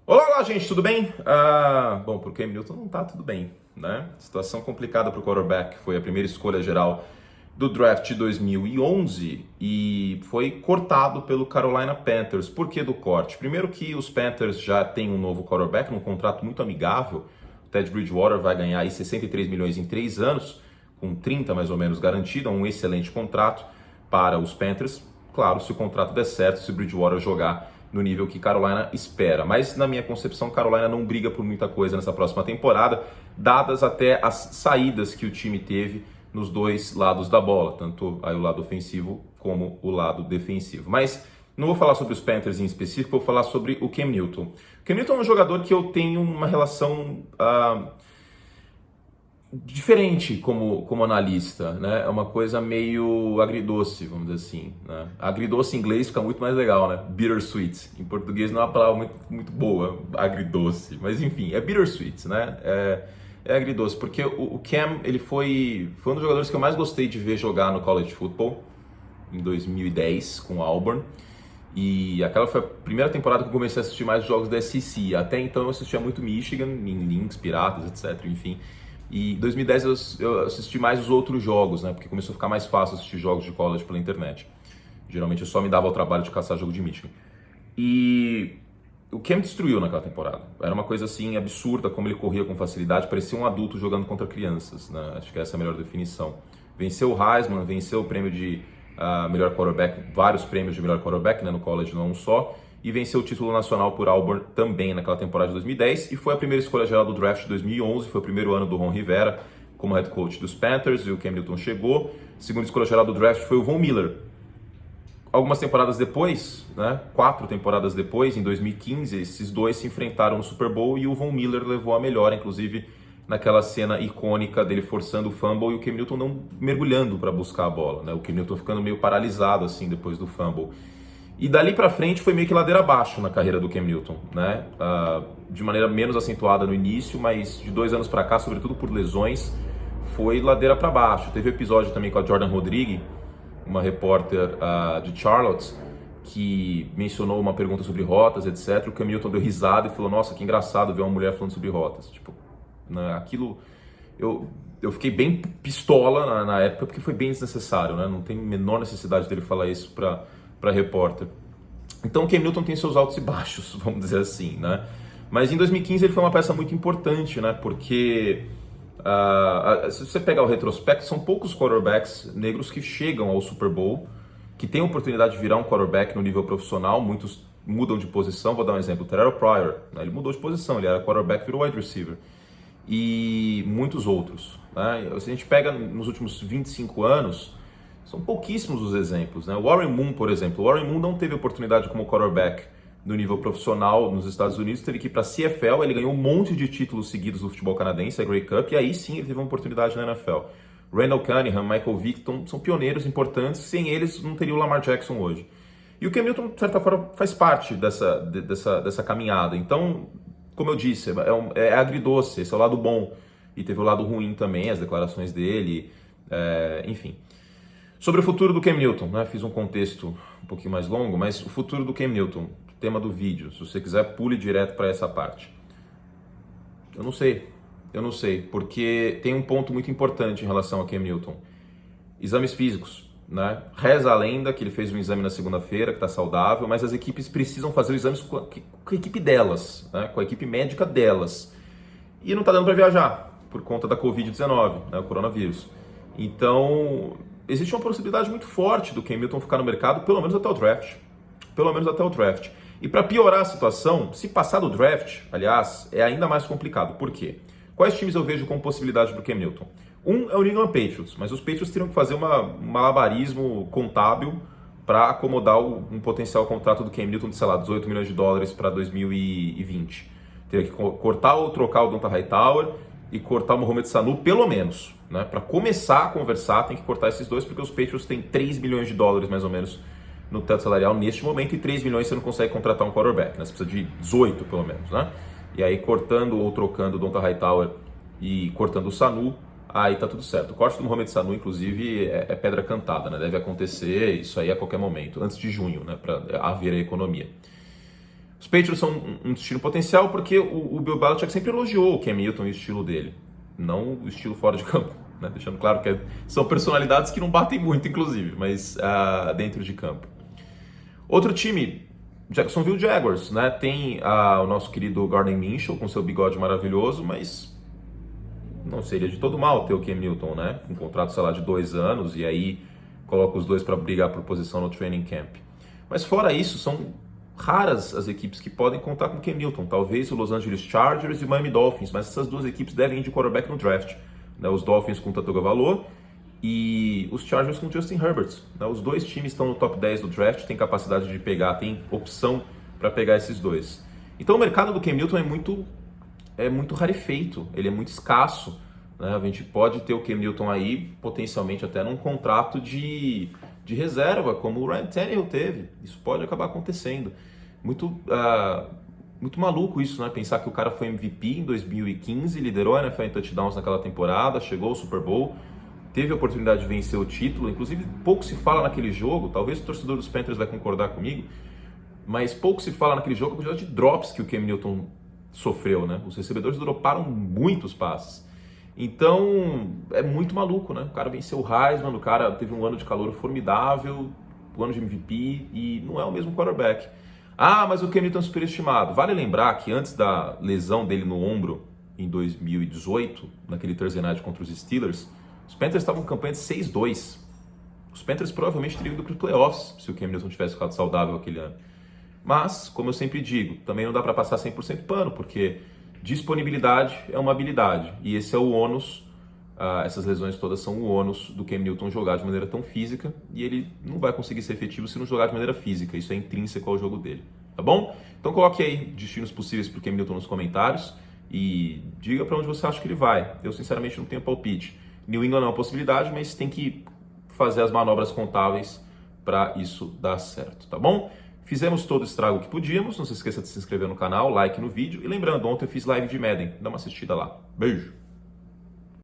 Olá, gente, tudo bem? Bom, pro Cam Newton não tá tudo bem, né? Situação complicada pro quarterback. Foi a primeira escolha geral do draft de 2011 e foi cortado pelo Carolina Panthers. Por que do corte? Primeiro que os Panthers já têm um novo quarterback, num contrato muito amigável. O Ted Bridgewater vai ganhar aí 63 milhões em 3 anos, com 30 mais ou menos garantido, um excelente contrato para os Panthers. Claro, se o contrato der certo, se o Bridgewater jogar no nível que Carolina espera. Mas, na minha concepção, Carolina não briga por muita coisa nessa próxima temporada, dadas até as saídas que o time teve nos dois lados da bola, tanto aí o lado ofensivo como o lado defensivo. Mas não vou falar sobre os Panthers em específico, vou falar sobre o Cam Newton. O Cam Newton é um jogador que eu tenho uma relação diferente como analista, né? É uma coisa meio agridoce, vamos dizer assim, né? Agridoce em inglês fica muito mais legal, né? Bittersweet. Em português não é uma palavra muito boa, agridoce. Mas enfim, é bittersweet, né? É agridoce, porque o Cam, ele foi um dos jogadores que eu mais gostei de ver jogar no college football, em 2010, com o Auburn. E aquela foi a primeira temporada que eu comecei a assistir mais jogos da SEC. Até então eu assistia muito Michigan, em Lynx, Piratas, etc, enfim. E em 2010 eu assisti mais os outros jogos, né? Porque começou a ficar mais fácil assistir jogos de college pela internet. Geralmente eu só me dava o trabalho de caçar jogo de Michigan. E o Cam destruiu naquela temporada. Era uma coisa assim absurda como ele corria com facilidade, parecia um adulto jogando contra crianças, né? Acho que essa é a melhor definição. Venceu o Heisman, venceu o prêmio de melhor quarterback, vários prêmios de melhor quarterback, né, no college, não um só, e venceu o título nacional por Auburn também naquela temporada de 2010 e foi a primeira escolha geral do draft de 2011, foi o primeiro ano do Ron Rivera como head coach dos Panthers e o Cam Newton chegou. A segunda escolha geral do draft foi o Von Miller. Algumas temporadas depois, né, 4 temporadas depois, em 2015, esses dois se enfrentaram no Super Bowl e o Von Miller levou a melhor, inclusive naquela cena icônica dele forçando o fumble e o Cam Newton não mergulhando para buscar a bola, né? O Cam Newton ficando meio paralisado assim depois do fumble. E dali para frente foi meio que ladeira abaixo na carreira do Cam Newton, né? De maneira menos acentuada no início, mas de 2 anos para cá, sobretudo por lesões, foi ladeira para baixo. Teve episódio também com a Jordan Rodrigues, uma repórter de Charlotte, que mencionou uma pergunta sobre rotas, etc. O Cam Newton deu risada e falou: nossa, que engraçado ver uma mulher falando sobre rotas. Tipo, né, aquilo... Eu fiquei bem pistola na época, porque foi bem desnecessário, né? Não tem a menor necessidade dele falar isso para repórter. Então o Cam Newton tem seus altos e baixos, vamos dizer assim, né? Mas em 2015 ele foi uma peça muito importante, né? Porque se você pegar o retrospecto, são poucos quarterbacks negros que chegam ao Super Bowl, que têm a oportunidade de virar um quarterback no nível profissional. Muitos mudam de posição. Vou dar um exemplo: o Terrell Pryor, né? Ele mudou de posição, ele era quarterback, virou wide receiver. E muitos outros, né? Se a gente pega nos últimos 25 anos, são pouquíssimos os exemplos, né? O Warren Moon, por exemplo. O Warren Moon não teve oportunidade como quarterback no nível profissional nos Estados Unidos, teve que ir para a CFL, ele ganhou um monte de títulos seguidos do futebol canadense, a Grey Cup, e aí sim ele teve uma oportunidade na NFL. Randall Cunningham, Michael Vick são pioneiros importantes, sem eles não teria o Lamar Jackson hoje. E o Cam Newton, de certa forma, faz parte dessa caminhada. Então, como eu disse, é agridoce, esse é o lado bom. E teve o lado ruim também, as declarações dele, enfim. Sobre o futuro do Cam Newton, né? Fiz um contexto um pouquinho mais longo, mas o futuro do Cam Newton, tema do vídeo, se você quiser, pule direto para essa parte. Eu não sei, porque tem um ponto muito importante em relação a Cam Newton. Exames físicos, né? Reza a lenda que ele fez um exame na segunda-feira, que está saudável, mas as equipes precisam fazer os exames com a equipe delas, né? Com a equipe médica delas. E não está dando para viajar, por conta da Covid-19, né? O coronavírus. Então, existe uma possibilidade muito forte do Cam Newton ficar no mercado, pelo menos até o draft. E para piorar a situação, se passar do draft, aliás, é ainda mais complicado. Por quê? Quais times eu vejo com possibilidade para o Cam Newton? Um é o New England Patriots, mas os Patriots teriam que fazer um malabarismo contábil para acomodar um potencial contrato do Cam Newton de, sei lá, 18 milhões de dólares para 2020. Teria que cortar ou trocar o Donta Hightower e cortar o Mohamed Sanu, pelo menos, né? Para começar a conversar, tem que cortar esses dois, porque os Patriots têm 3 milhões de dólares, mais ou menos, no teto salarial neste momento, e 3 milhões você não consegue contratar um quarterback, né? Você precisa de 18, pelo menos, né? E aí, cortando ou trocando o Donta Hightower e cortando o Sanu, aí tá tudo certo. O corte do Mohamed Sanu, inclusive, é pedra cantada, né? Deve acontecer isso aí a qualquer momento, antes de junho, né? Para haver a economia. Os Patriots são um destino potencial porque o Bill Belichick sempre elogiou o Cam Newton e o estilo dele, não o estilo fora de campo, né? Deixando claro que são personalidades que não batem muito, inclusive, mas dentro de campo. Outro time, Jacksonville Jaguars, né? Tem o nosso querido Gardner Minshew com seu bigode maravilhoso, mas não seria de todo mal ter o Cam Newton, né? Com um contrato, sei lá, de 2 anos, e aí coloca os dois para brigar por posição no training camp. Mas fora isso, são raras as equipes que podem contar com o Cam Newton. Talvez o Los Angeles Chargers e o Miami Dolphins, mas essas duas equipes devem ir de quarterback no draft, né? Os Dolphins com o Tagovailoa e os Chargers com o Justin Herbert, né? Os dois times estão no top 10 do draft, tem capacidade de pegar, tem opção para pegar esses dois. Então o mercado do Cam Newton é muito rarefeito, ele é muito escasso, né? A gente pode ter o Cam Newton aí, potencialmente até num contrato de reserva, como o Ryan Tannehill teve. Isso pode acabar acontecendo. Muito maluco isso, né? Pensar que o cara foi MVP em 2015, liderou a NFL em touchdowns naquela temporada, chegou ao Super Bowl, teve a oportunidade de vencer o título. Inclusive, pouco se fala naquele jogo, talvez o torcedor dos Panthers vai concordar comigo, mas pouco se fala naquele jogo a quantidade de drops que o Cam Newton sofreu, né? Os recebedores droparam muitos passes. Então, é muito maluco, né? O cara venceu o Heisman, o cara teve um ano de calor formidável, um ano de MVP, e não é o mesmo quarterback. Mas o Cam Newton é superestimado. Vale lembrar que antes da lesão dele no ombro, em 2018, naquele Thursday Night contra os Steelers, os Panthers estavam em campanha de 6-2. Os Panthers provavelmente teriam ido para os playoffs se o Cam Newton tivesse ficado saudável aquele ano. Mas, como eu sempre digo, também não dá para passar 100% pano, porque disponibilidade é uma habilidade, e esse é o ônus, essas lesões todas são o ônus do Cam Newton jogar de maneira tão física, e ele não vai conseguir ser efetivo se não jogar de maneira física, isso é intrínseco ao jogo dele, tá bom? Então coloque aí destinos possíveis para o Cam Newton nos comentários, e diga para onde você acha que ele vai. Eu sinceramente não tenho palpite. New England é uma possibilidade, mas tem que fazer as manobras contábeis para isso dar certo, tá bom? Fizemos todo o estrago que podíamos, não se esqueça de se inscrever no canal, like no vídeo, e lembrando, ontem eu fiz live de Madden, dá uma assistida lá. Beijo!